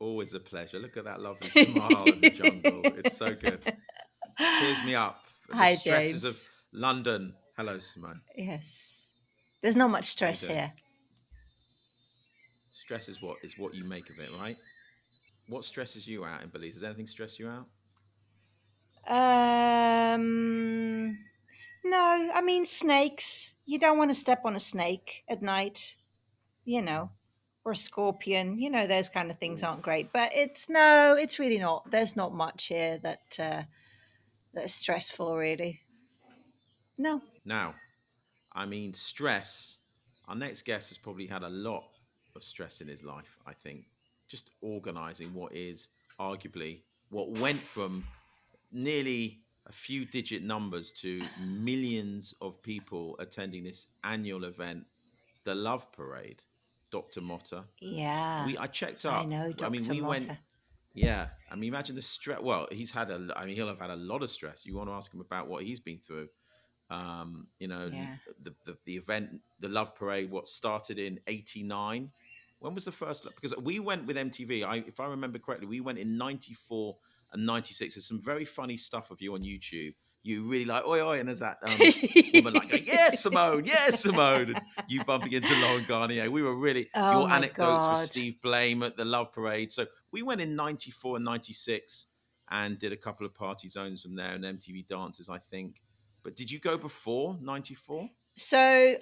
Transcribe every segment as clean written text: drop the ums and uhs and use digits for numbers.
Always a pleasure. Look at that lovely smile in the jungle. It's so good. Cheers me up. The Hi, stresses of James. London. Hello, Simone. Yes. There's not much How you stress doing? here. Stress is what you make of it, right? What stresses you out in Belize? Does anything stress you out? Um, no, I mean, snakes. You don't want to step on a snake at night, you know, or a scorpion. Those kind of things aren't Oof. great. But it's no, it's really not. There's not much here that's stressful, really. No. Now, I mean, stress. Our next guest has probably had a lot of stress in his life, I think. Just organizing what is arguably what went from nearly a few digit numbers to millions of people attending this annual event, the Love Parade, Dr. Motta. Yeah, I checked I up. know, I mean, Dr. we went. Motta. Yeah, I mean, imagine the stress. Well, I mean, he'll have had a lot of stress. You want to ask him about what he's been through. You know, Yeah. the event, the Love Parade, what started in '89. When was the first? Because we went with MTV. If I remember correctly, we went in '94 and '96. There's some very funny stuff of you on YouTube. You really like oi oi, and there's that woman like, yes, Simone, yes, Simone, and you bumping into Lauren Garnier. We were really Oh your my anecdotes with God. Steve Blame at the Love Parade. So we went in '94 and '96 and did a couple of party zones from there and MTV dances, I think. But did you go before '94? So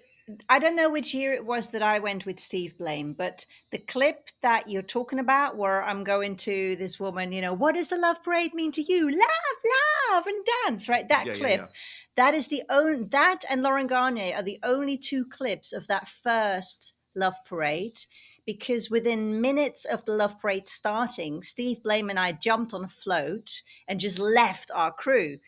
I don't know which year it was that I went with Steve Blame, but the clip that you're talking about, where I'm going to this woman, what does the love parade mean to you? Love, and dance, right? That Yeah, yeah, yeah. clip, that is the only, that and Lauren Garnier are the only two clips of that first love parade. Because within minutes of the love parade starting, Steve Blame and I jumped on a float and just left our crew.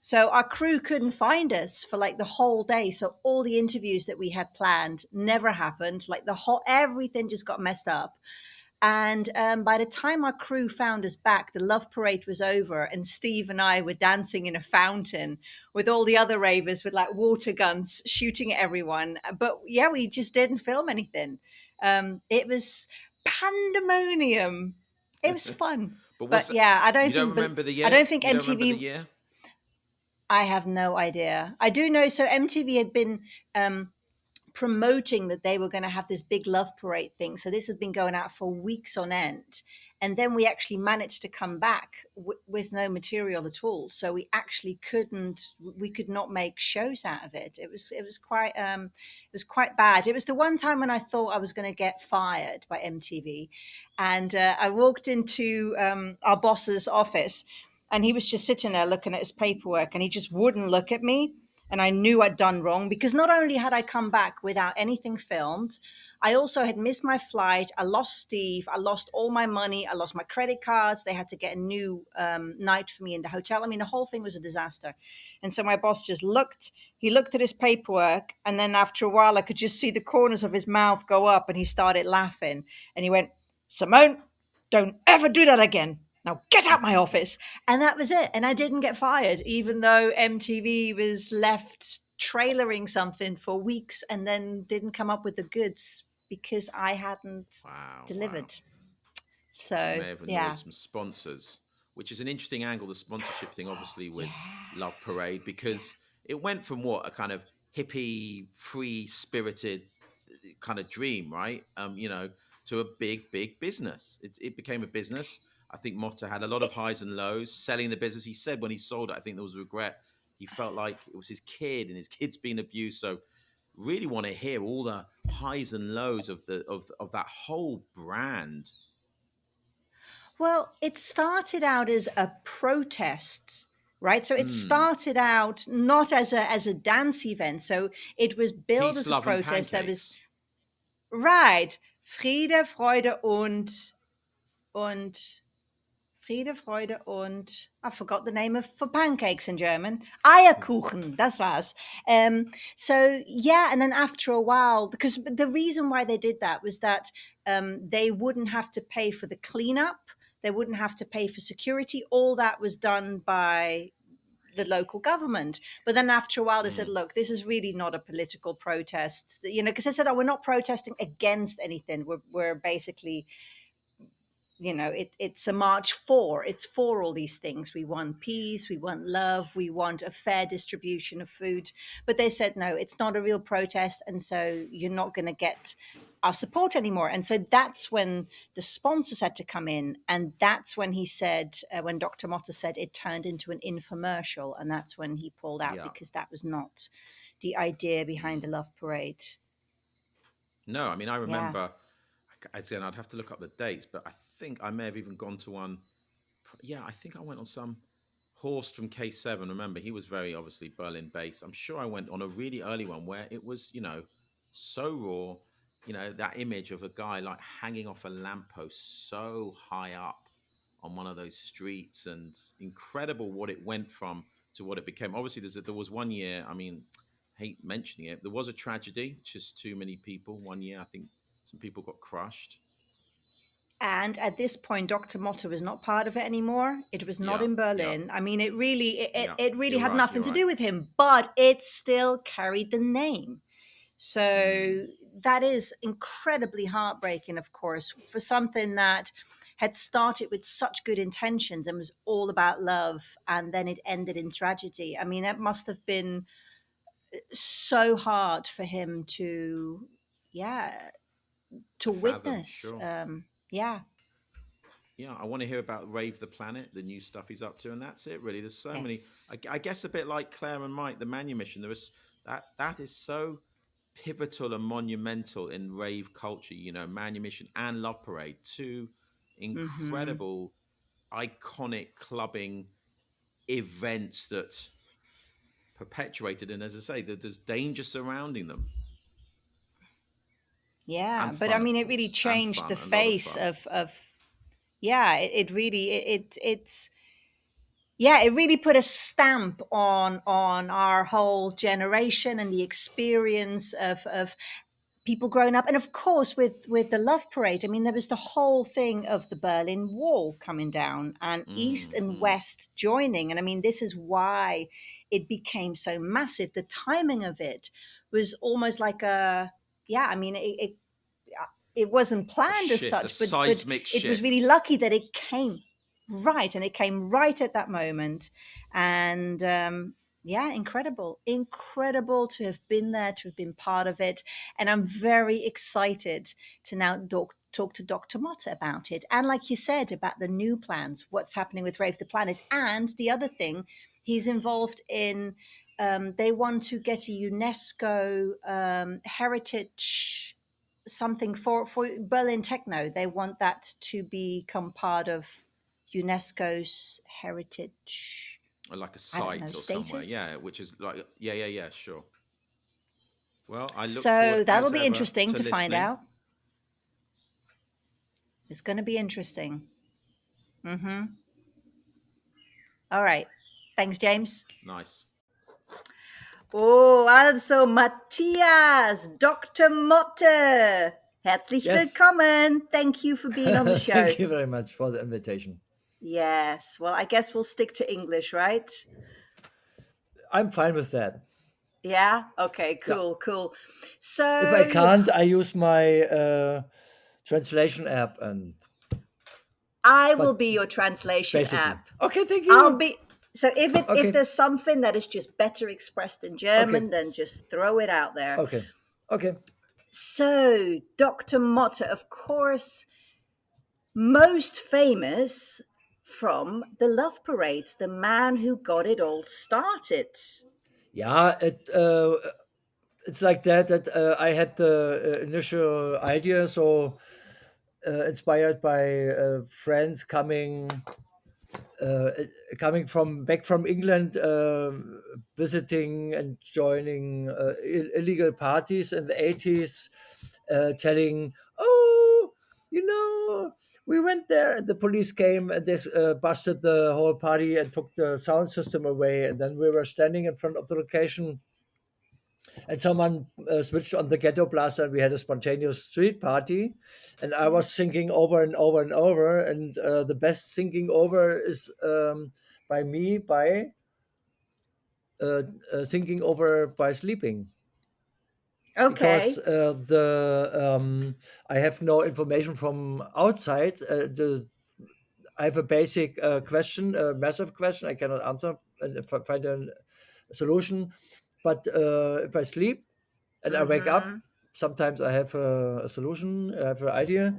So our crew couldn't find us for like the whole day. So all the interviews that we had planned never happened. Like the whole everything just got messed up. And by the time our crew found us back, the love parade was over, and Steve and I were dancing in a fountain with all the other ravers with like water guns shooting at everyone. But yeah, we just didn't film anything. It was pandemonium. It was fun, But what's but that? yeah, You don't remember the I year? don't think You don't remember the MTV. year? I have no idea. I do know. So MTV had been promoting that they were going to have this big love parade thing. So this had been going out for weeks on end. And then we actually managed to come back with no material at all. So we could not make shows out of it. It was quite bad. It was the one time when I thought I was going to get fired by MTV. And I walked into our boss's office, and he was just sitting there looking at his paperwork, and he just wouldn't look at me. And I knew I'd done wrong, because not only had I come back without anything filmed, I also had missed my flight. I lost Steve. I lost all my money. I lost my credit cards. They had to get a new night for me in the hotel. I mean, the whole thing was a disaster. And so my boss just looked. He looked at his paperwork, and then after a while, I could just see the corners of his mouth go up, and he started laughing. And he went, "Simone, don't ever do that again. Now get out my office." And that was it. And I didn't get fired, even though MTV was left trailering something for weeks and then didn't come up with the goods because I hadn't Wow, wow. delivered. You So may have annoyed yeah. some sponsors, which is an interesting angle, the sponsorship thing, obviously, with Yeah. Love Parade, because it went from what a kind of hippie, free spirited kind of dream, right? To a big, big business. It became a business. I think Motta had a lot of highs and lows selling the business. He said when he sold it, I think there was regret. He felt like it was his kid and his kid's been abused. So really want to hear all the highs and lows of of that whole brand. Well, it started out as a protest, right? So it Mm. started out not as a dance event. So it was billed Peace, as a love, and protest that was pancakes. right. Friede, Freude und Friede, Freude und I forgot the name of for pancakes in German. Eierkuchen, das war's. So yeah, and then after a while, because the reason why they did that was that they wouldn't have to pay for the cleanup, they wouldn't have to pay for security. All that was done by the local government. But then after a while, they said, Mm. "Look, this is really not a political protest," because they said, "Oh, we're not protesting against anything. We're basically it's a march for, it's for all these things. We want peace, we want love, we want a fair distribution of food. But they said, no, it's not a real protest. And so you're not going to get our support anymore. And so that's when the sponsors had to come in. And that's when he said, when Dr. Motta said it turned into an infomercial. And that's when he pulled out, Yeah. because that was not the idea behind the Mm. Love Parade. No, I mean, I Yeah. remember, again, I'd have to look up the dates, but I think I may have even gone to one. Yeah, I think I went on some Horst from K7. Remember, he was very obviously Berlin based. I'm sure I went on a really early one where it was, so raw. That image of a guy like hanging off a lamppost so high up on one of those streets, and incredible what it went from to what it became. Obviously, there was one year. I mean, I hate mentioning it. There was a tragedy. Just too many people. One year, I think some people got crushed. And at this point, Dr. Motte was not part of it anymore. It was not Yeah, in yeah, Berlin. I mean, yeah. it really You're had right. nothing You're to right. do with him, but it still carried the name. Mm, So that is incredibly heartbreaking, of course, for something that had started with such good intentions and was all about love, and then it ended in tragedy. I mean, that must have been so hard for him to, yeah, to to fathom, witness. sure. Yeah. Yeah, I want to hear about Rave the Planet, the new stuff he's up to, and that's it. Really, there's so many. I, Yes. I guess a bit like Claire and Mike, the Manumission. There is that is so pivotal and monumental in rave culture. Manumission and Love Parade, two Mm-hmm. incredible, iconic clubbing events that perpetuated. And as I say, there's danger surrounding them, Yeah, and but I fun, of mean, it really course, and changed fun, the a lot of face fun. of yeah, it really it's yeah, it really put a stamp on our whole generation and the experience of people growing up. And of course, with the Love Parade, I mean, there was the whole thing of the Berlin Wall coming down and East and Mm-hmm. West joining. And I mean, this is why it became so massive. The timing of it was almost like a, yeah, I mean, it wasn't A planned as shift, a such, but seismic it was really shift. lucky that it came right, and it came right at that moment. And yeah, incredible to have been there, to have been part of it. And I'm very excited to now talk to Dr. Motta about it. And like you said, about the new plans, what's happening with Rave the Planet. And the other thing, he's involved in, they want to get a UNESCO heritage something for Berlin Techno. They want that to become part of UNESCO's heritage, Or like a I don't know, site or somewhere, status. yeah, which is like, yeah, sure. Well, I look forward So that'll as be ever interesting to to find listening. out. It's going to be interesting. Mm-hmm. All right. Thanks, James. Nice. Oh, also Matthias, Dr. Motte. Herzlich Yes. willkommen. Thank you for being on the show. Thank you very much for the invitation. Yes. Well, I guess we'll stick to English, right? I'm fine with that. Yeah. Okay. Yeah. Cool. If I So can't, I use my translation app, and I will but be your translation basically, app. okay. Thank I'll you. be so if Okay. there's something that is just better expressed in Okay. German, then just throw it out there. Okay. Okay. So Dr. Motte, of course, most famous from the Love Parade, the man who got it all started. Yeah. It's like that. That I had the initial idea, so inspired by friends uh, coming from back from England, visiting and joining illegal parties in the 80s, telling, "Oh, you know, we went there, and the police came and they busted the whole party and took the sound system away." And then we were standing in front of the location, and someone switched on the ghetto blaster, and we had a spontaneous street party. And I Yeah. was singing over and over and over, and the best singing over is by me by thinking over by sleeping. because Okay. the I have no information from outside. I have a basic question, a massive question I cannot answer and if I find a solution. But if I sleep and I wake up, Mm-hmm. sometimes I have a solution, I have an idea,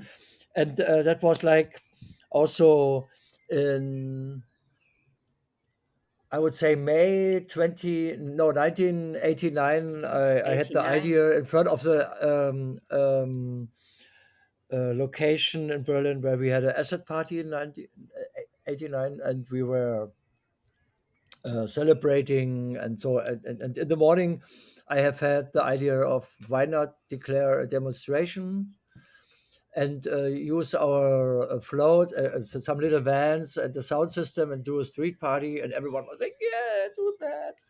and that was like also in, I would say, May 20, no, 1989. I had the 89. idea in front of the location in Berlin where we had an asset party in 1989, and we were celebrating. And so, and in the morning, I have had the idea of why not declare a demonstration and use our float, some little vans and the sound system, and do a street party. And everyone was like, "Yeah, do that."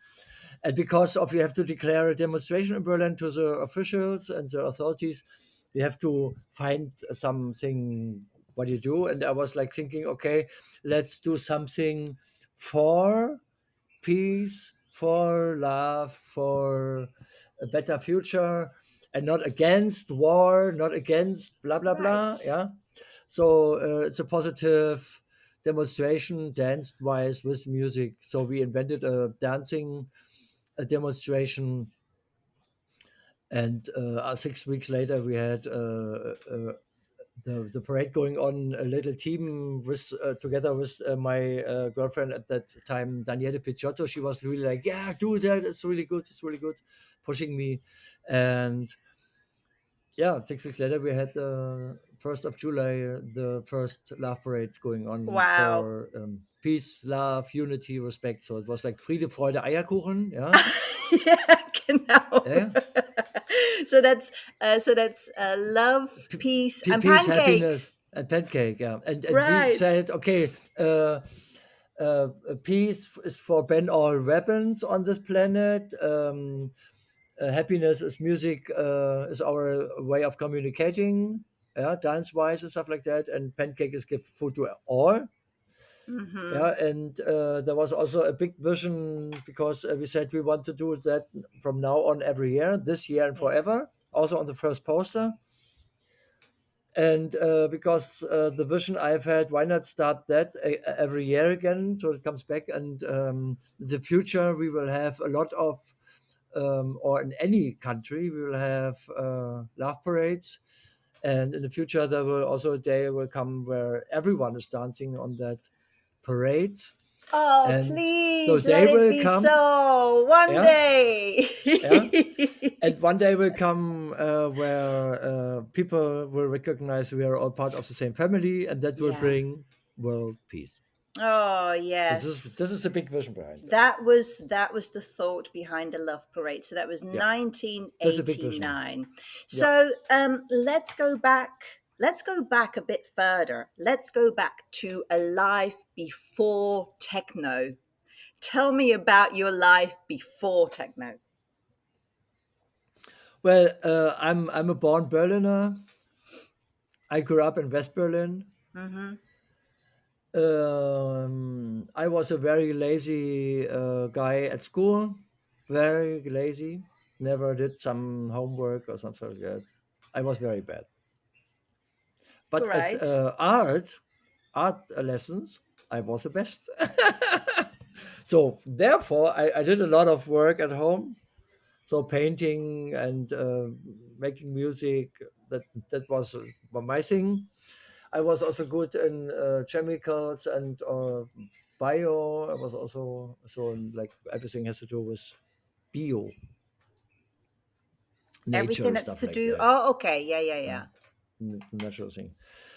And because of you have to declare a demonstration in Berlin to the officials and the authorities, you have to find something what you do. And I was like thinking, okay, let's do something for peace, for love, for a better future, and not against war, not against blah blah blah. Right. Yeah, so it's a positive demonstration, dance wise, with music. So we invented a dancing a demonstration, and 6 weeks later we had the parade going on. A little team with together with my girlfriend at that time, Daniele Picciotto. She was really like, "Yeah, do that. It's really good. It's really good," pushing me. And yeah, 6 weeks later we had the 1st of July, the first love parade going on Wow. for peace, love, unity, respect. So it was like Friede, Freude, Eierkuchen. Yeah, Yeah, genau. yeah. So that's love, peace, and Peace, happiness, pancakes. and pancake. Yeah, and we Right. said, okay, peace is for ban all weapons on this planet. Happiness is music, is our way of communicating. Yeah, dance wise and stuff like that. And pancake is give food to all. Mm-hmm. Yeah, and there was also a big vision because we said we want to do that from now on every year, this year and Yeah. forever. Also on the first poster. And because the vision I've had, why not start that every year again so it comes back? And in the future we will have a lot of or in any country we will have love parades. And in the future there will also a day will come where everyone is dancing on that parade. Oh, And the please day let it will be come, so one yeah, day. yeah. And one day will come where people will recognize we are all part of the same family, and that will Yeah. bring world peace. Oh, So yes. this is a big vision behind that. That was the thought behind the Love Parade. So that was Yeah, this is a big vision. 1989. Yeah. So let's go back. Let's go back a bit further. Let's go back to a life before techno. Tell me about your life before techno. Well, I'm a born Berliner. I grew up in West Berlin. Mm-hmm. I was a very lazy guy at school. Very lazy. Never did some homework or something like that. I was very bad. But at Right. art lessons, I was the best. So therefore, I did a lot of work at home. So painting and making music, that was my thing. I was also good in chemicals and bio. I was also like everything has to do with bio, Everything nature that's stuff to like do. that. Oh, okay. Yeah, yeah, Mm. yeah. Natural thing.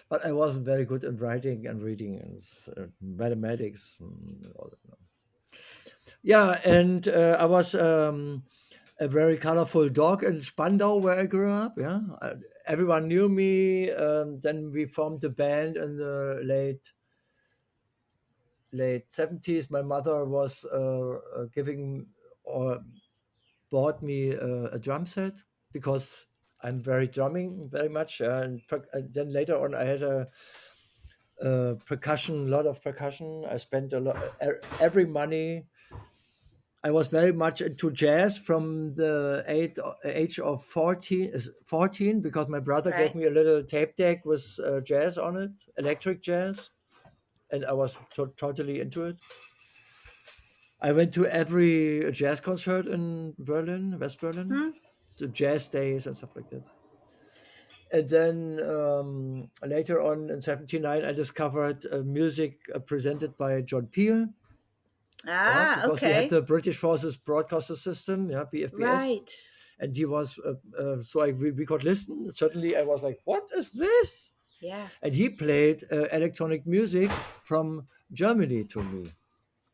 But I wasn't very good in writing and reading and mathematics. And all that. No. Yeah, and I was a very colorful dog in Spandau where I grew up. Yeah, everyone knew me. Then we formed a band in the late 70s. My mother was giving or bought me a drum set because I'm very drumming very much. And then later on, I had a percussion, a lot of percussion. I spent a lot, every money I was very much into jazz from the age of 14 because my brother gave Right. me a little tape deck with jazz on it, electric jazz, and I was totally into it. I went to every jazz concert in Berlin, West Berlin, Hmm? the jazz days and stuff like that. And then later on in 79, I discovered music presented by John Peel. Yeah, Ah, because we had okay. the British Forces Broadcaster System, yeah, BFBS, Right. and he was so we could listen. Suddenly, I was like, "What is this?" Yeah. And he played electronic music from Germany to me.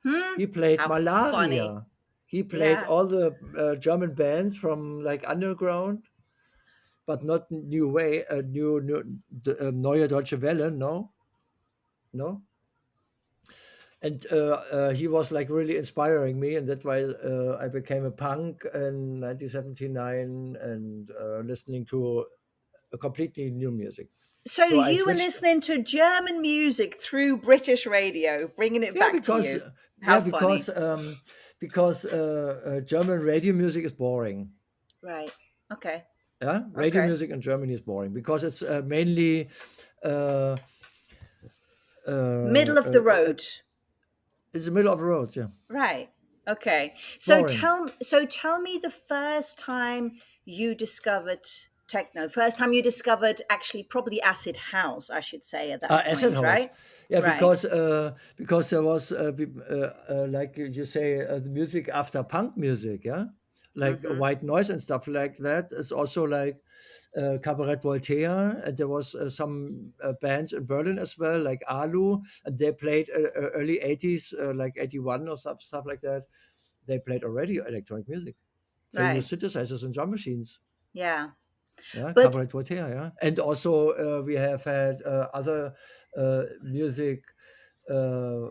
Hmm. He played How funny. Malaria. He played Yeah. all the German bands from like underground, but not new way, Neue Deutsche Welle. No, no. And he was like really inspiring me, and that's why I became a punk in 1979 and listening to a completely new music. So So I you were switched. listening to German music through British radio, bringing it Yeah, back to because you. yeah, How because funny. um, because German radio music is boring. Right. Okay. Yeah, radio Okay. music in Germany is boring because it's mainly uh, uh, Middle of the uh, uh, road. it's the middle of the road. Yeah, Right. Okay. So boring. tell me the first time you discovered techno. First time you discovered actually probably acid house, I should say at that Acid point, house, right? yeah, Right. because there was like you say the music after punk music, yeah, like Mhm. white noise and stuff like that. It's also like Cabaret Voltaire, and there was some bands in Berlin as well, like Alu, and they played early 80s, like 81 or stuff like that. They played already electronic music. They Right. used synthesizers and drum machines. Yeah. Yeah, But Cabaret Voltaire, yeah. And also we have had other music uh,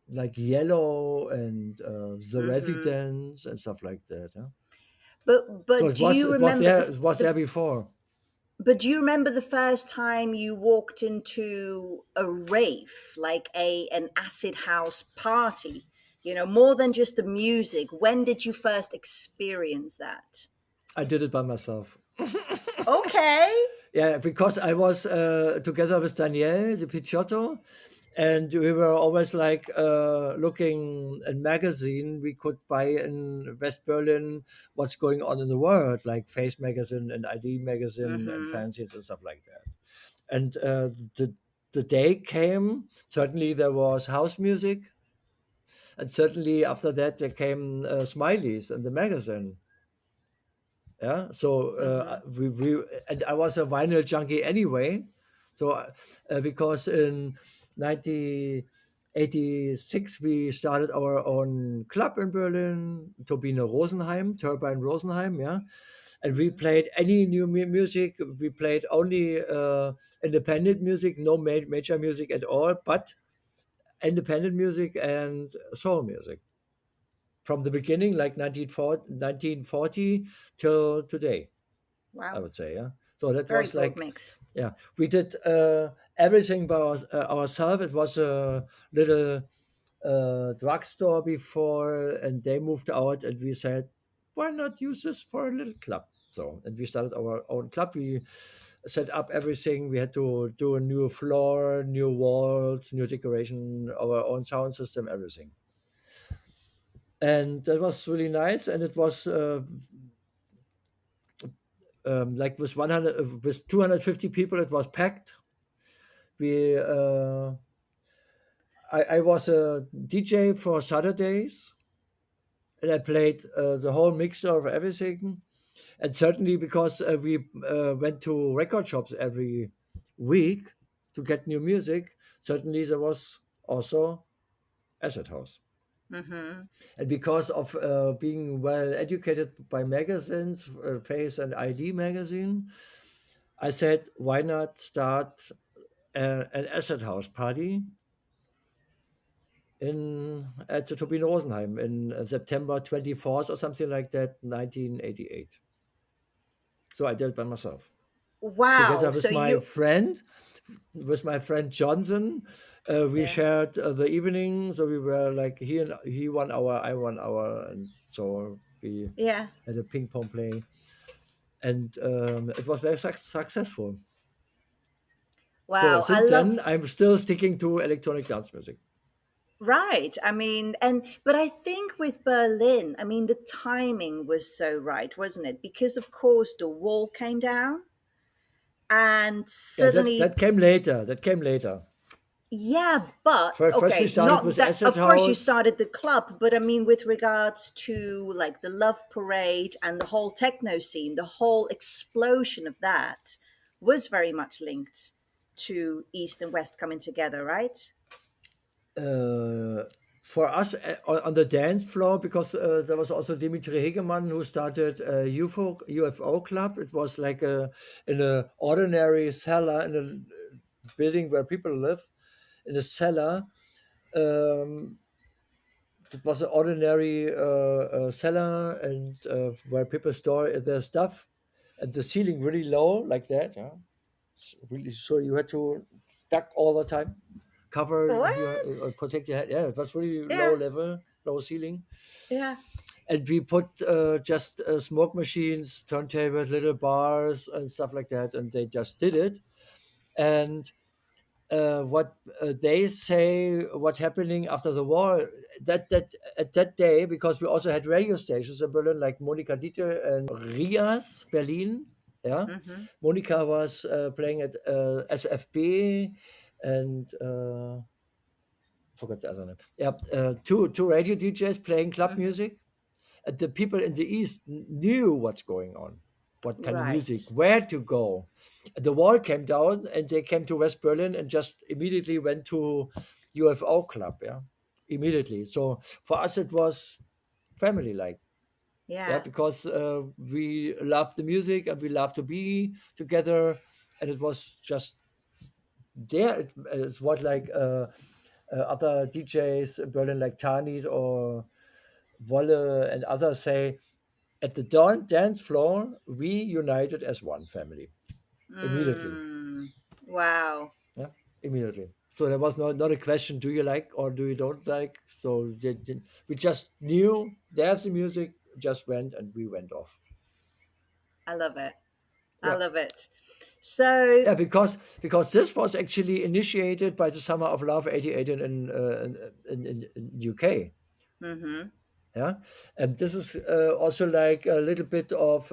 like Yellow and The mhm. Residents and stuff like that. Yeah? So But do you remember it was there before. do you remember the first time you walked into a rave, like a an acid house party? You know, more than just the music. When did you first experience that? I did it by myself. Okay. Yeah, because I was together with Danielle, the Picciotto, and we were always like looking at magazine we could buy in West Berlin, what's going on in the world, like Face magazine and ID magazine and Mhm. fanzines and stuff like that. And the day came. Certainly there was house music, and certainly after that there came smileys in the magazine. Yeah, so Mhm. we and I was a vinyl junkie anyway. So because in 1986 we started our own club in Berlin, Turbine Rosenheim, Turbine Rosenheim, yeah, and we Mhm. played any new music. We played only independent music, no major music at all, but independent music and soul music from the beginning, like 1940 till today. I Wow. would say, yeah. So that Very was broad like, mix. yeah, we did everything by ourselves. It was a little drugstore before, and they moved out, and we said, why not use this for a little club? So, and we started our own club. We set up everything. We had to do a new floor, new walls, new decoration, our own sound system, everything. And that was really nice. And it was like with 100, with 250 people, it was packed. We I was a DJ for Saturdays, and I played the whole mixture of everything. And certainly because we went to record shops every week to get new music, certainly there was also acid house. Mhm. And because of being well educated by magazines, Face and ID magazine, I said, why not start an acid house party in at the Turbine Rosenheim in September 24th or something like that, 1988. So I did it by myself, Wow. together So with my you friend with my friend Johnson. We Yeah. shared the evening, so we were like he 1 hour, I 1 hour, and so we Yeah. had a ping pong play, and it was very successful. So Wow. I since then, love. I'm still sticking to electronic dance music. Right. I mean, but I think with Berlin, I mean, the timing was so right, wasn't it? Because of course the wall came down and Yeah, that suddenly, came later. That came later. yeah, but First we okay, started not with that, Acid of course you House. started the club, but I mean, with regards to like the Love Parade and the whole techno scene, the whole explosion of that was very much linked to East and West coming together, right? uh, for us on the dance floor, because there was also Dimitri Hegemann who started a UFO club. It was like in a ordinary cellar in a building where people live, in a cellar. Um, it was an ordinary cellar, and where people store their stuff, and the ceiling really low like that. Yeah, it's really, so you had to duck all the time, cover your What? protect your head. Yeah, it was really low Yeah, level, low ceiling, yeah. and we put just smoke machines, turntables, little bars, and stuff like that, and they just did it. And what they say, what happening after the war, that at that day, because we also had radio stations in Berlin like Monika Dieter and Rias Berlin. Yeah, Mm-hmm. Monika was playing at SFB, and forgot the other name. Yeah, two radio DJs playing club Mm-hmm. music, and the people in the East knew what's going on, what kind of Right. music, where to go. The wall came down, and they came to West Berlin and just immediately went to UFO club. Yeah, immediately. So for us, it was family like. Yeah, Yeah. because we love the music and we love to be together, and it was just there. It's what like other DJs in Berlin, like Tanit or Wolle and others say, at the dance floor, we united as one family immediately. Mm. Wow. Yeah, immediately. So there was not a question, do you like or do you don't like? So we just knew there's the music, just went and we went off. I love it. I Yeah. love it. So, Yeah, because this was actually initiated by the Summer of Love '88 in UK. mm-hmm. Yeah, and this is also like a little bit of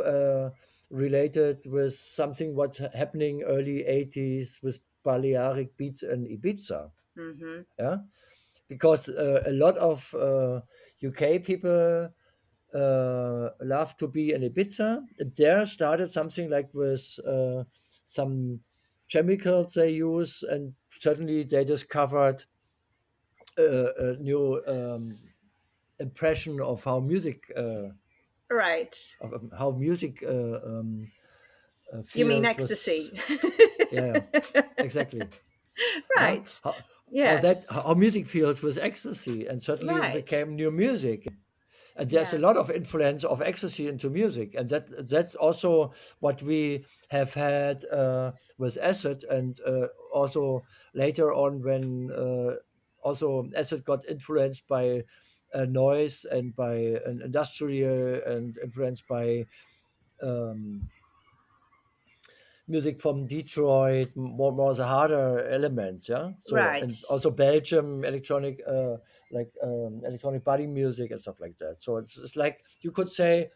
related with something what happening early '80s with Balearic beats and Ibiza. Mm-hmm. Yeah, because a lot of UK people love to be in Ibiza. And there started something like with some chemicals they use, and suddenly they discovered a new impression of how music. Right. Of how music You mean feels was. ecstasy? Yeah, yeah, exactly. Yeah, Right. how Yes. how music feels with ecstasy, and suddenly it Right. became new music. And there's a Yeah. lot of influence of ecstasy into music, and that's also what we have had with acid, and also later on when also acid got influenced by noise and by an industrial and influenced by um, music from Detroit, more the harder elements, yeah. So and Right. also Belgium electronic, like electronic body music and stuff like that. So it's like you could say,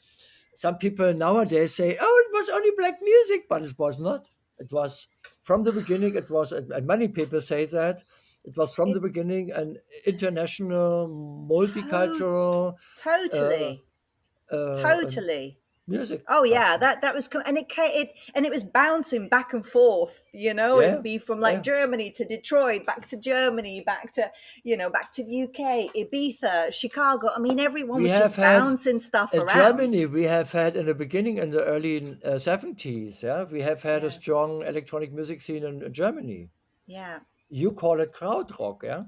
some people nowadays say, "Oh, it was only black music," but it was not. It was from the beginning. It was, and many people say that it was from the It beginning an international, to- multicultural uh, totally. and Totally. music. Oh yeah, that was and it was bouncing back and forth. It'd Yeah, be from like yeah. Germany to Detroit, back to Germany, back to the UK, Ibiza, Chicago. I mean, everyone We was have just had bouncing stuff in around. Germany, we have had in the beginning, in the early 70s, yeah, we have had a Yeah, strong electronic music scene in Germany. yeah, You call it krautrock, yeah,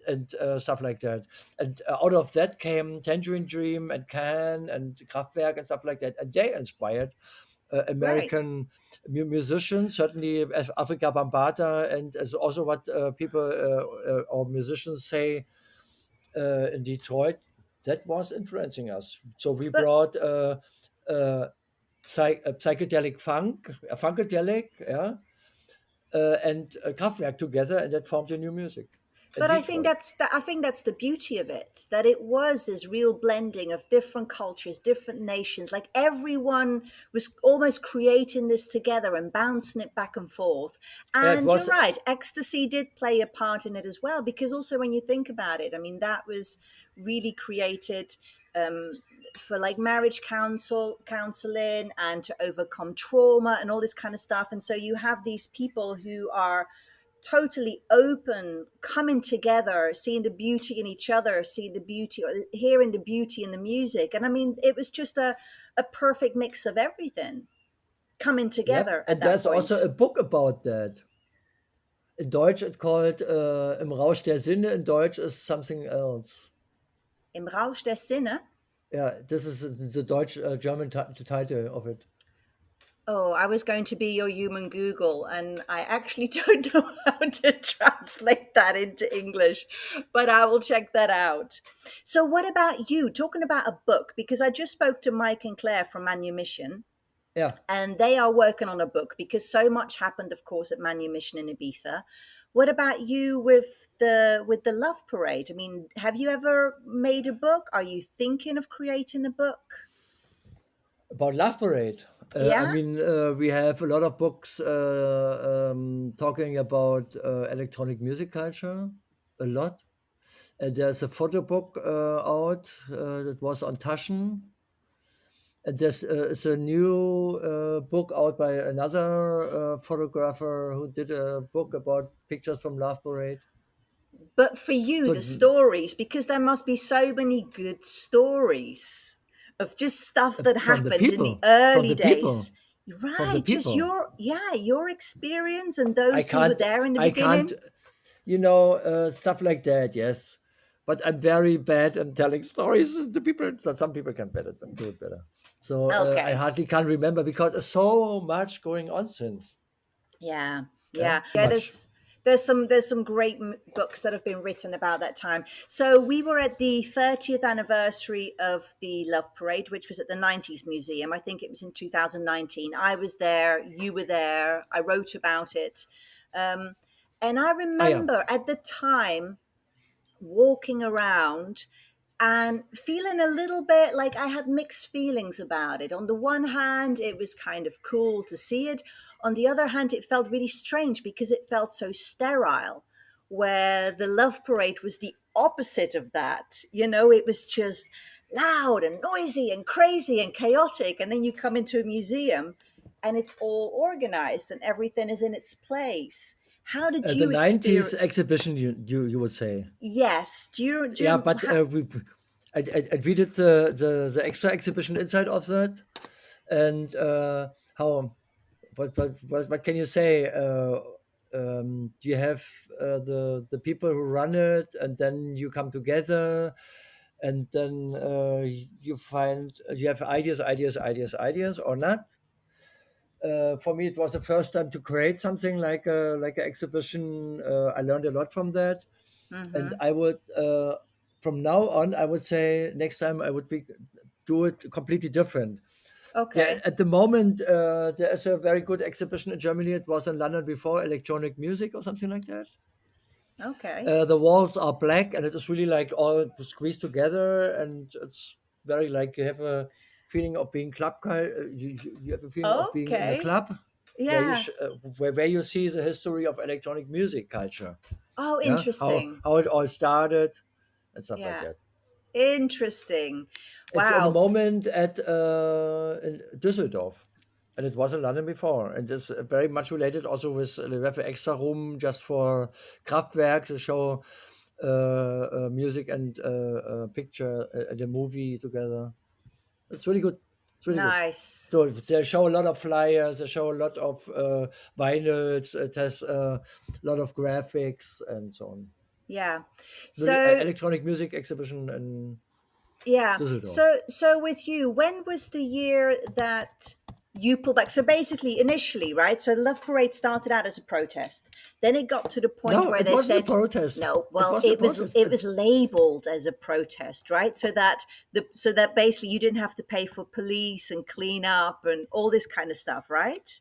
and stuff like that. And out of that came Tangerine Dream and Can and Kraftwerk and stuff like that. And they inspired Right. American musicians, certainly as Africa Bambata, and as also what people or musicians say in Detroit, that was influencing us. So we But brought uh, psychedelic funk, a funkadelic, yeah, and Kraftwerk together, and that formed a new music in But I think Detroit. that's the beauty of it, that it was this real blending of different cultures, different nations. Like everyone was almost creating this together and bouncing it back and forth. It And you're was, right, ecstasy did play a part in it as well, because also when you think about it, I mean, that was really created um, for like marriage counseling and to overcome trauma and all this kind of stuff. And so you have these people who are totally open, coming together, seeing the beauty in each other, seeing the beauty, or hearing the beauty in the music. And I mean, it was just a perfect mix of everything coming yep. together at And that there's also point. a book about that. In Deutsch, it's called Im Rausch der Sinne. In Deutsch is something else. Im Rausch der Sinne. Yeah, this is the Deutsch German title of it. Oh, I was going to be your human Google, and I actually don't know how to translate that into English, but I will check that out. So, what about you? Talking about a book, because I just spoke to Mike and Claire from Manumission, Yeah. and they are working on a book because so much happened, of course, at Manumission in Ibiza. What about you with the Love Parade? I mean, have you ever made a book? Are you thinking of creating a book? About Love Parade. I Yeah, mean, we have a lot of books talking about electronic music culture, a lot. There's a photo book out that was on Taschen. And there's is a new book out by another photographer who did a book about pictures from Love Parade. but for you, So the stories, because there must be so many good stories of just stuff that from the happened in the people, from early the days. people, from the Right, just people. your experience and I those who were can't, there in the I can't, beginning. stuff like that. Yes, but I'm very bad at telling stories. The people, so some people can better do it better. So I Okay. hardly can remember because there's so much going on since. Yeah, Yeah, yeah, too yeah. much. There's some great books that have been written about that time. So we were at the 30th anniversary of the Love Parade, which was at the 90s Museum. I think it was in 2019. I was there. You were there. I wrote about it, um, and I Ah, yeah. remember at the time walking around and feeling a little bit like I had mixed feelings about it. On the one hand, it was kind of cool to see it. On the other hand, it felt really strange because it felt so sterile, where the Love Parade was the opposite of that. You know, it was just loud and noisy and crazy and chaotic. And then you come into a museum and it's all organized and everything is in its place. How did The you 90s experience? exhibition, you would say. Yes. Yeah, but we did the extra exhibition inside of that, and how what can you say? Do you have the people who run it, and then you come together, and then you find you have ideas, or not? For me, it was the first time to create something like an exhibition. I learned a lot from that, and Mm-hmm. I would from now on I would say next time I would be do it completely different. Okay. At the moment, there is a very good exhibition in Germany. It was in London before, electronic music or something like that. Okay. The walls are black, and it is really like all squeezed together, and it's very like you have a feeling of being you have a feeling of being in a Okay. club where Yeah. where you see the history of electronic music culture. Oh, Yeah, interesting. how it all started and stuff like Yeah. that. Interesting. It's in the Wow. moment at in Düsseldorf, and it was in London before, and it's very much related also with we have an extra room just for Kraftwerk to show music and picture the movie together. It's really good. It's really good. Nice. So they show a lot of flyers. They show a lot of vinyls. It has a lot of graphics and so on. Yeah. Really, So, electronic music exhibition in yeah. Düsseldorf. So with you, when was the year that You pull back. So basically, initially, right? So the Love Parade started out as a protest. Then it got to the point No, where it they wasn't a said, protest. no, It well, wasn't a it was protest. it was labeled as a protest, right? So that basically you didn't have to pay for police and clean up and all this kind of stuff, right?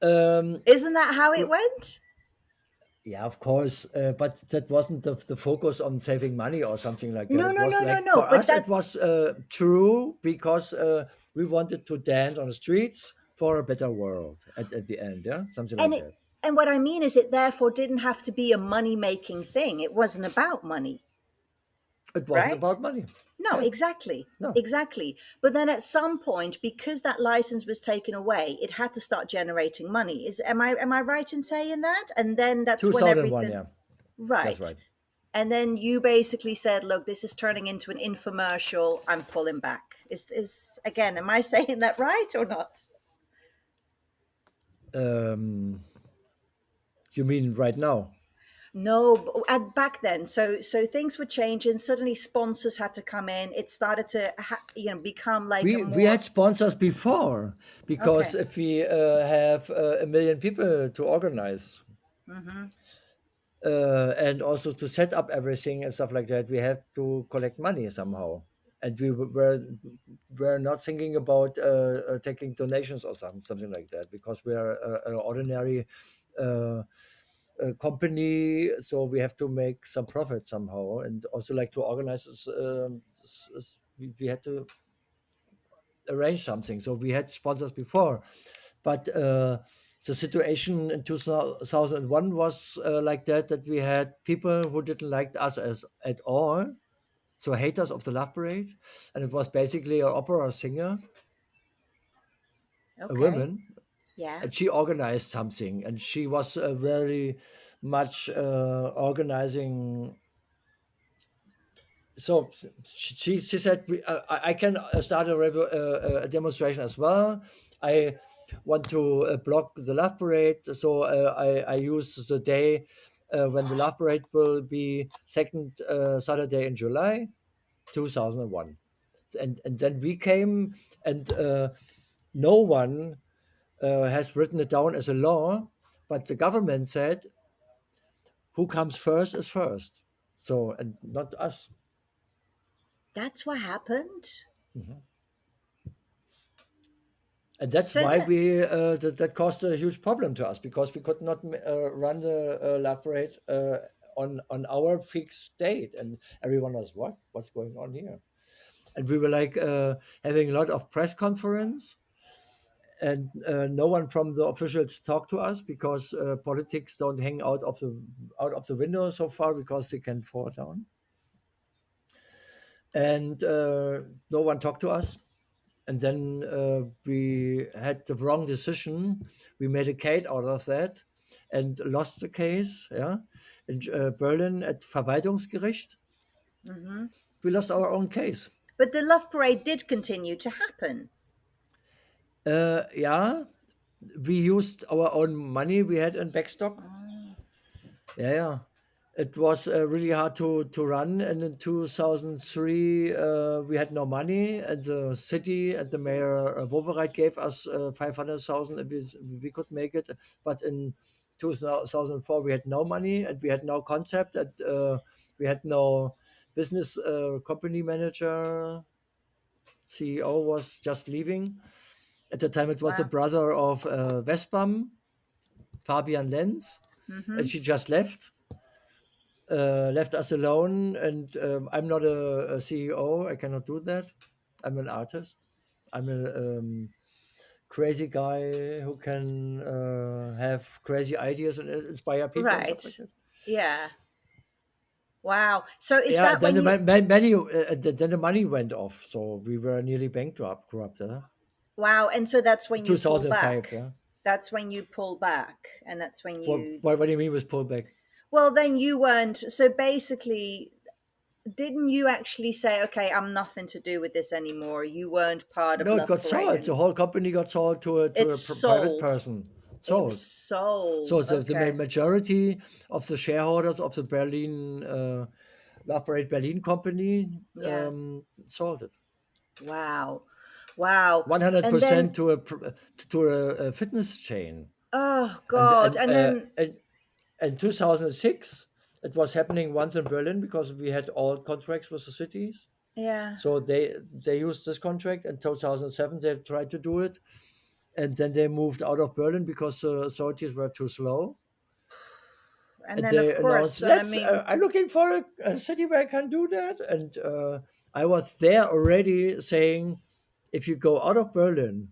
Um, Isn't that how it went? yeah, of course, but that wasn't the focus on saving money or something like that. No, It no, was no, no, like no. for But us, it that's was true because we wanted to dance on the streets for a better world at the end. Yeah, something and like it that. and what I mean is it therefore didn't have to be a money making thing. It wasn't about money, It wasn't right? about money. No, Yeah, exactly. no. Exactly. But then at some point, because that license was taken away, it had to start generating money. Am I right in saying that? And then that's when 2001. everything Yeah, that's right. right. And then you basically said, look, this is turning into an infomercial. I'm pulling back. Is again, am I saying that right or not? Um, you mean right now? No, back then, so things were changing. Suddenly, sponsors had to come in. It started to, become like a We had more sponsors before because okay. if we have a million people to organize, Hmm. and also to set up everything and stuff like that, we have to collect money somehow. And were not thinking about taking donations or something like that because we are an ordinary uh, company, so we have to make some profit somehow, and also like to organize. We had to arrange something, so we had sponsors before, but the situation in 2001 was like that we had people who didn't like us as at all, so haters of the Love Parade, and it was basically an opera singer, a Okay. woman, Yeah. and she organized something, and she was very much organizing. So she said I can start a demonstration as well. I want to block the Love Parade, so I use the day when the Love Parade will be second Saturday in July 2001. And then we came, and no one has written it down as a law, but the government said who comes first is first, so, and not us. That's what happened. Mhm. And that's So why that that caused a huge problem to us because we could not run the lab parade on our fixed date, and everyone was what's going on here, and we were like having a lot of press conference, and no one from the officials talked to us because politics don't hang out of the window so far because they can fall down, and no one talked to us. And then we had the wrong decision. We made a case out of that and lost the case. Yeah, in Berlin at Verwaltungsgericht, hmm. we lost our own case. But the love parade did continue to happen. Yeah, we used our own money we had in backstock. Oh, Yeah, yeah. It was really hard to run, and in 2003 we had no money, and the city and the mayor Wowereit gave us 500,000 if we could make it. But in 2004 we had no money, and we had no concept, and we had no business company manager. CEO was just leaving. At the time, it was the wow. brother of Westbam, Fabian Lenz, and Hmm. she just left us alone. And I'm not a CEO. I cannot do that. I'm an artist. I'm a crazy guy who can have crazy ideas and inspire people and stuff like Right. that. Yeah. Wow. So is Yeah, that then when the you then the money went off, so we were nearly bankrupt. wow, and so that's when you pull 2005. back. Yeah. That's when you pull back and that's when you What do you mean with pullback? well then you weren't so basically didn't you actually say, okay, I'm nothing to do with this anymore? You weren't part of No, it Love got Parade sold. The and whole company got sold to a it's private sold. person. It was Sold. sold. So the Okay. majority of the shareholders of the Berlin Love Parade Berlin company Yeah. sold it. Wow. Wow. And 100% then, to a fitness chain. oh And God. And then, in 2006, it was happening once in Berlin because we had all contracts with the cities. yeah. So they used this contract. In 2007, they tried to do it, and then they moved out of Berlin because the authorities were too slow. And And then, of they course, announced, I "Let's. mean, I'm looking for a city where I can do that." And I was there already saying, if you go out of Berlin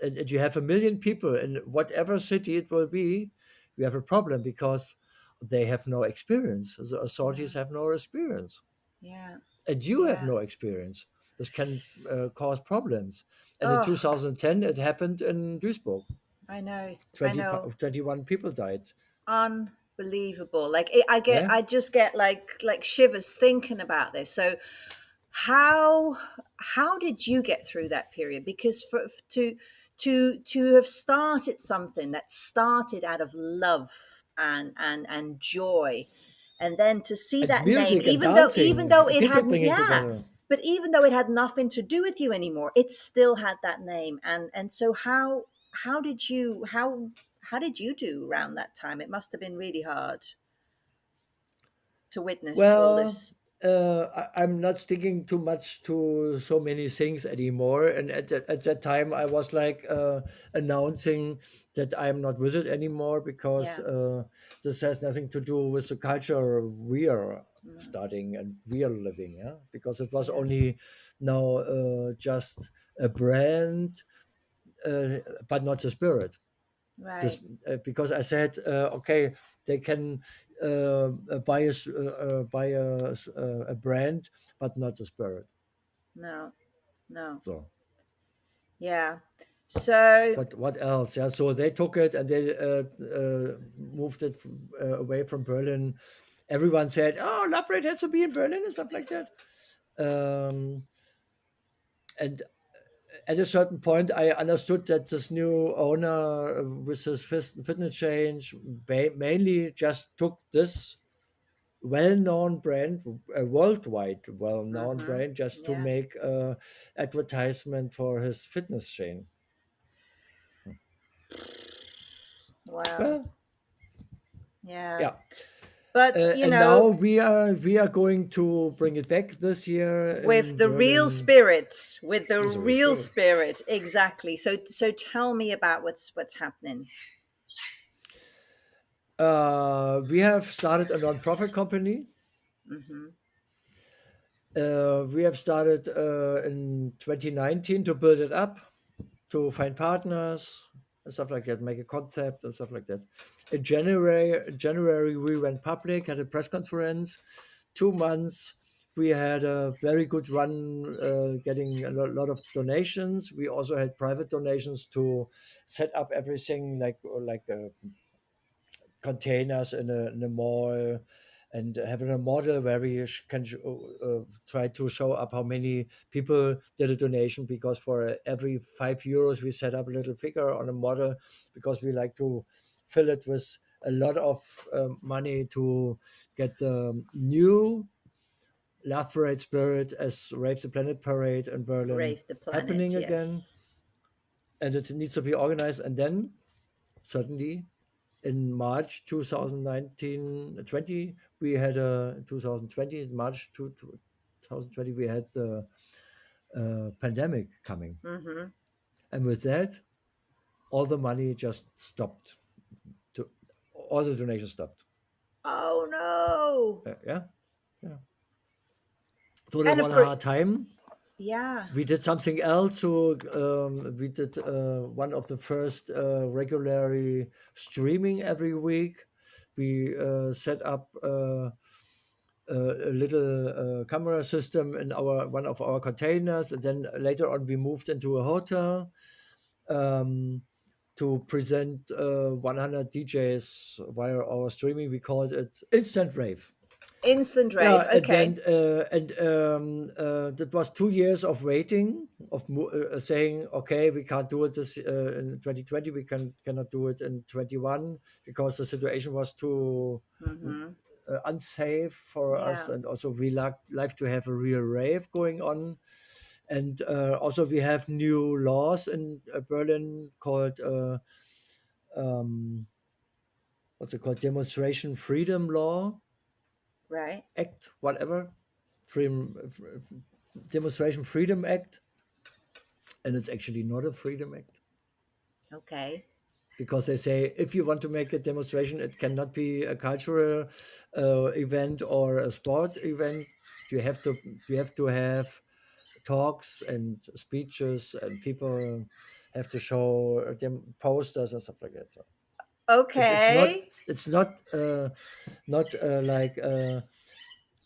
and you have a million people in whatever city it will be, you have a problem because they have no experience. The yeah, authorities have no experience, yeah, and you have yeah. no experience. This can cause problems. And in Oh, 2010, it happened in Duisburg. I know. I 20, know. 21 people died. Unbelievable. Like Yeah. I just get like shivers thinking about this. So how how did you get through that period? Because to have started something that started out of love and joy, and then to see And that name, music and even though dancing, it people hadn't, bringing yeah, together. but even though it had nothing to do with you anymore, it still had that name. And so how did you how did you do around that time? It must have been really hard to witness all Well, this. I'm not sticking too much to so many things anymore. And at that time, I was like announcing that I'm not with it anymore because Yeah. this has nothing to do with the culture we are No. studying and we are living. Yeah, because it was Yeah. only now just a brand, but not the spirit. Right. This because I said, okay, they can buy a brand, but not the spirit. No. No. So, Yeah. So what else? Yeah, so they took it and they moved it away from Berlin. Everyone said, "Oh, Labrade has to be in Berlin" and stuff like that. And at a certain point, I understood that this new owner with his fitness change mainly just took this well-known brand, a worldwide well-known mhm. brand, just to Yeah. make advertisement for his fitness chain. Wow. Well, Yeah. yeah, But you and now know, we are going to bring it back this year with in the real Berlin spirit, with the with the real real spirit. spirit, exactly. So tell me about what's happening. We have started a non-profit company. Mhm. We have started in 2019 to build it up, to find partners and stuff like that, make a concept and stuff like that. In January, we went public, had a press conference. 2 months, we had a very good run, getting a lot of donations. We also had private donations to set up everything, like containers in a mall, and having a model where we can try to show up how many people did a donation, because for every €5 we set up a little figure on a model, because we like to fill it with a lot of money to get the new Love Parade spirit as Rave the Planet Parade in Berlin Rave the planet, happening again, yes. and it needs to be organized. And then suddenly in March 2019 20, we had a 2020 in March 2020 we had the pandemic coming, Mhm. and with that all the money just stopped, to all the donations stopped. Oh no. Yeah, yeah, so that And of one course, hard time. yeah. We did something else. So we did one of the first regularly streaming every week. We set up a little camera system in our one of our containers, and then later on we moved into a hotel um, to present 100 DJs via our streaming. We called it Instant Rave. Instant Yeah, rave. and then Okay. that was 2 years of waiting, of saying, okay, we can't do it this in 2020. We cannot do it in 21 because the situation was too Mhm. unsafe for us, Yeah. and also we like to have a real rave going on. And also we have new laws in Berlin called um, what's it called, demonstration freedom law Right. act, whatever, freedom, demonstration freedom act, and it's actually not a freedom act, Okay. because they say if you want to make a demonstration, it cannot be a cultural event or a sport event. You have to have talks and speeches, and people have to show them posters and stuff like that. So it's not Okay. it's not not like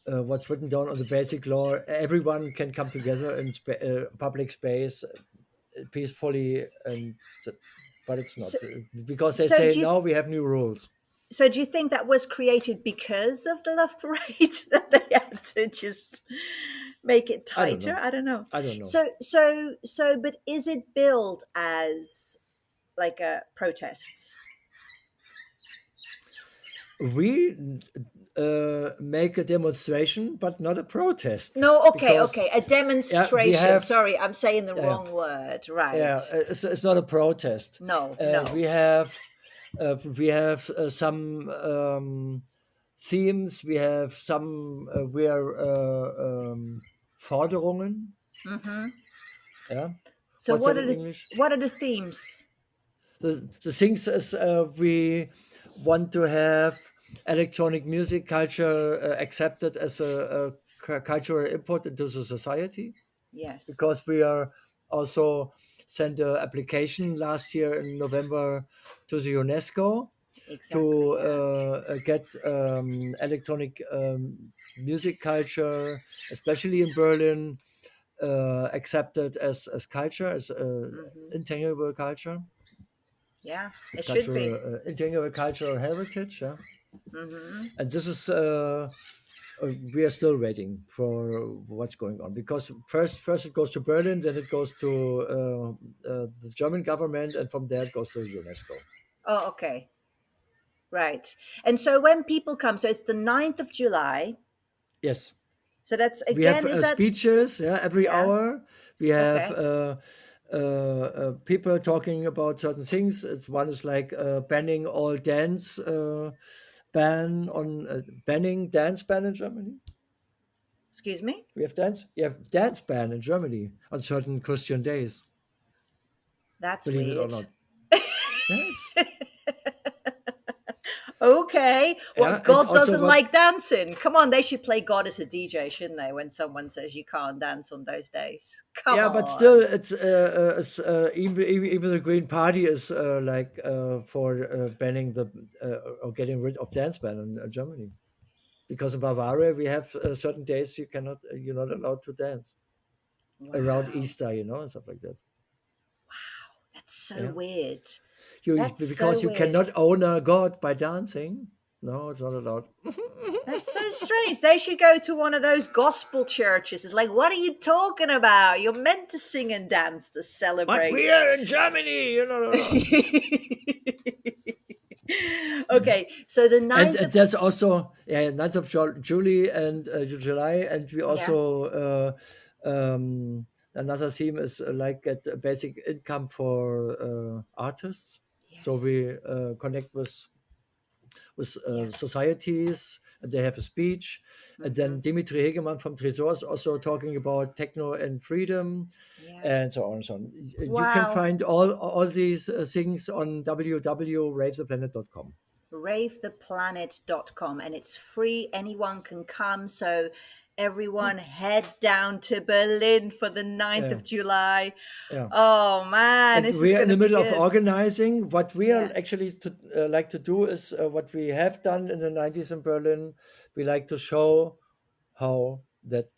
what's written down on the basic law. Everyone can come together in public space peacefully, and but it's So, not because they so say do you now we have new rules. do you think that was created because of the love parade that they had to just make it I don't tighter? know. I don't know. I don't know. So, but is it billed as like a protest? We make a demonstration, but not a protest, No, okay, because okay, a yeah, we demonstration. have Sorry, I'm saying the yeah, wrong word. Right. yeah, it's not a protest. No, Uh, no. we have we have some themes. We have some where Forderungen. Hmm. Yeah, So what's that in English? what are the themes? The things is we want to have electronic music culture accepted as a cultural input into the society, Yes, because we are also sent an application last year in November to the UNESCO to exactly. Yeah. get electronic music culture, especially in Berlin, accepted as culture, as Hmm. intangible culture, Yeah, as it should cultural be. intangible cultural heritage. Yeah, Hmm. and this is. We are still waiting for what's going on, because first it goes to Berlin, then it goes to the German government, and from there it goes to UNESCO. Oh, okay. Right. And so when people come, so it's the 9th of July. Yes, So that's we have again, is that, speeches. Yeah, every yeah, hour we have okay. people talking about certain things. One is like banning all dance ban on banning dance ban in Germany. Excuse me? We have dance ban in Germany on certain Christian days. That's Believe it or weird. not. Yes. Okay. Yeah, What, and God also doesn't what. like dancing? Come on, they should play God as a DJ, shouldn't they? When someone says you can't dance on those days. Come Yeah, but still, on. even the Green Party is like for banning the or getting rid of dance ban in Germany, because in Bavaria we have certain days you're not allowed to dance around Wow. Easter, and stuff like that. That's so Yeah, weird. That's so because you weird. cannot honor God by dancing. No, it's not allowed. That's so strange. They should go to one of those gospel churches. It's like, what are you talking about? You're meant to sing and dance to But we celebrate. are in Germany, Okay, so the And 9th of there's also, yeah, 9th of July, and July, and we yeah, also another theme is like get a basic income for artists. So we yes, connect with yeah, societies, and they have a speech. And hmm, then Dimitri Hegemann from Tresor is also talking about techno and freedom, yeah. and so on and so on. You can Wow. find all these things on www.ravetheplanet.com. Ravetheplanet.com, and it's free. Anyone can come. So everyone head down to Berlin for the 9th Yeah, of July. yeah. Oh man, And this is we are in going to the be middle of good. organizing. What we are Yeah. actually like to do is what we have done in the 90s in Berlin. We like to show how that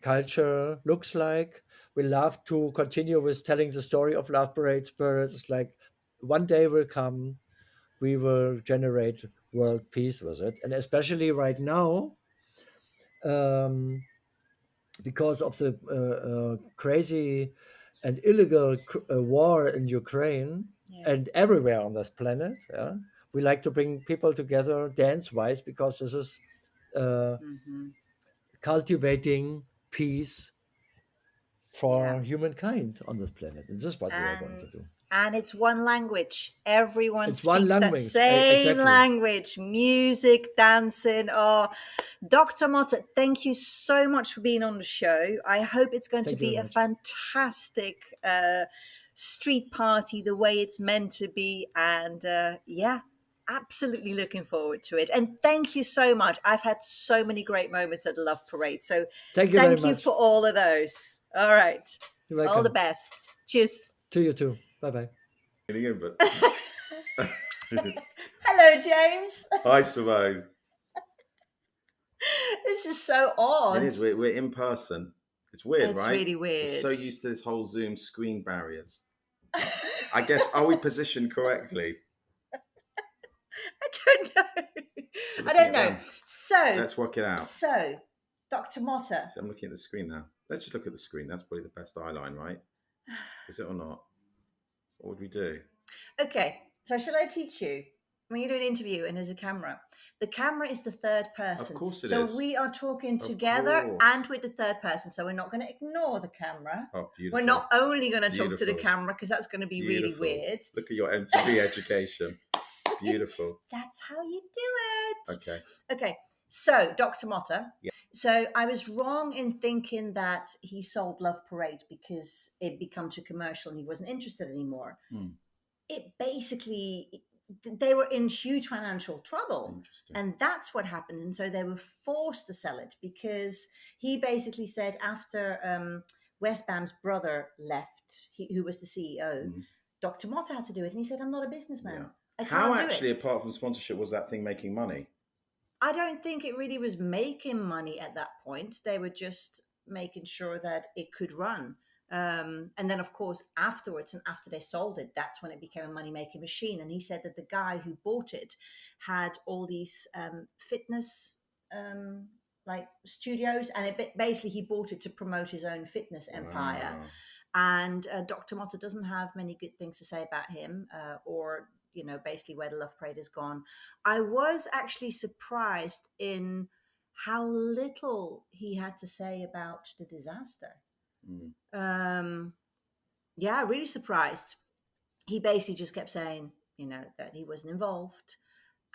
culture looks like. We love to continue with telling the story of Love Parade Spirits. It's like one day will come, we will generate world peace with it. And especially right now, um, because of the crazy and illegal war in Ukraine Yeah. and everywhere on this planet. Yeah, we like to bring people together dance-wise, because this is uh, Hmm. cultivating peace for Yeah. humankind on this planet. And this is what we are going to do. And it's one language. Everyone It's one speaks that language. same Exactly. language. Music, dancing. Oh, Dr. Motte, thank you so much for being on the show. I hope it's going to Thank you be very a much. fantastic street party the way it's meant to be. And yeah, absolutely looking forward to it. And thank you so much. I've had so many great moments at the Love Parade. So Thank you very thank you much. for all of those. All right. You're All the welcome. best. Cheers. To you too. Bye-bye. But Hello, James. hi, Simone. This is so odd. It is. We're in person. It's weird, It's right? really weird. We're so used to this whole Zoom screen barriers. I guess, are we positioned correctly? I don't know. I don't know. So let's work it out. So, Dr. Motte. So I'm looking at the screen now. Let's just look at the screen. That's probably the best eye line, right? Is it or not? What would we do? Okay. So shall I teach you? When you do an interview and there's a camera, the camera is the third person. Of course it so is. We are talking together and with the third person. So we're not going to ignore the camera. Oh, beautiful. We're not only going to talk to the camera because that's going to be really weird. Look at your MTV education. Beautiful. That's how you do it. Okay. Okay. So, Dr. Motte. Yeah. So I was wrong in thinking that he sold Love Parade because it became too commercial and he wasn't interested anymore. It basically, they were in huge financial trouble. And that's what happened. And so they were forced to sell it because he basically said after Westbam's brother left, who was the CEO, Dr. Motte had to do it. And he said, I'm not a businessman. Yeah. How actually, apart from sponsorship, was that thing making money? I don't think it really was making money at that point. They were just making sure that it could run. And then, of course, afterwards and after they sold it, that's when it became a money-making machine. And he said that the guy who bought it had all these fitness like studios, and basically he bought it to promote his own fitness empire. Wow. And Dr. Motte doesn't have many good things to say about him or basically where the Love Parade has gone. I was actually surprised in how little he had to say about the disaster. Yeah, really surprised. He basically just kept saying, that he wasn't involved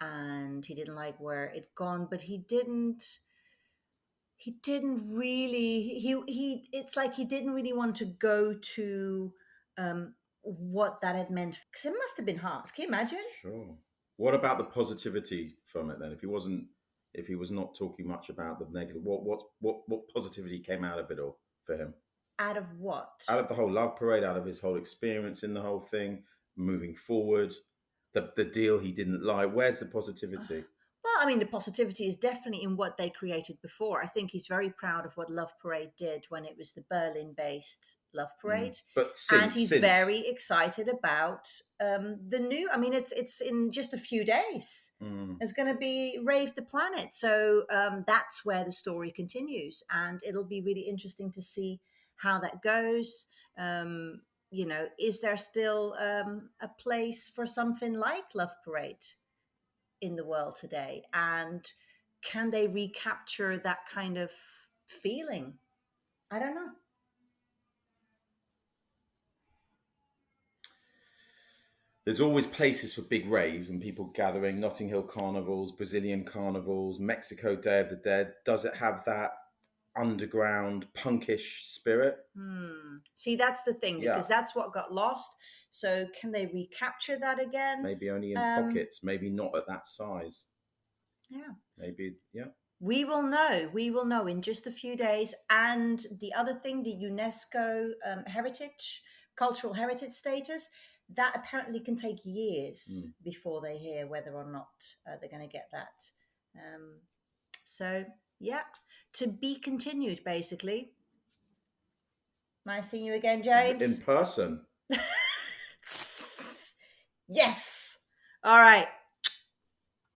and he didn't like where it gone, but he didn't really it's like he didn't really want to go to what that had meant, because it must have been hard. Can you imagine? Sure. What about the positivity from it then? If he was not talking much about the negative, what positivity came out of it all for him? Out of what? Out of the whole Love Parade, out of his whole experience in the whole thing, moving forward, the deal he didn't like. Where's the positivity? Well, I mean, the positivity is definitely in what they created before. I think he's very proud of what Love Parade did when it was the Berlin-based Love Parade. And he's very excited about the new. I mean, it's in just a few days. It's going to be Rave the Planet. So that's where the story continues. And it'll be really interesting to see how that goes. Is there still a place for something like Love Parade in the world today, and can they recapture that kind of feeling? I don't know. There's always places for big raves and people gathering, Notting Hill carnivals, Brazilian carnivals, Mexico Day of the Dead. Does it have that underground punkish spirit? See, that's the thing, because that's what got lost. So can they recapture that again? Maybe only in pockets, maybe not at that size. Yeah. Maybe, yeah. We will know in just a few days. And the other thing, the UNESCO cultural heritage status, that apparently can take years before they hear whether or not they're going to get that. So, yeah, to be continued, basically. Nice seeing you again, James. In person. Yes. All right.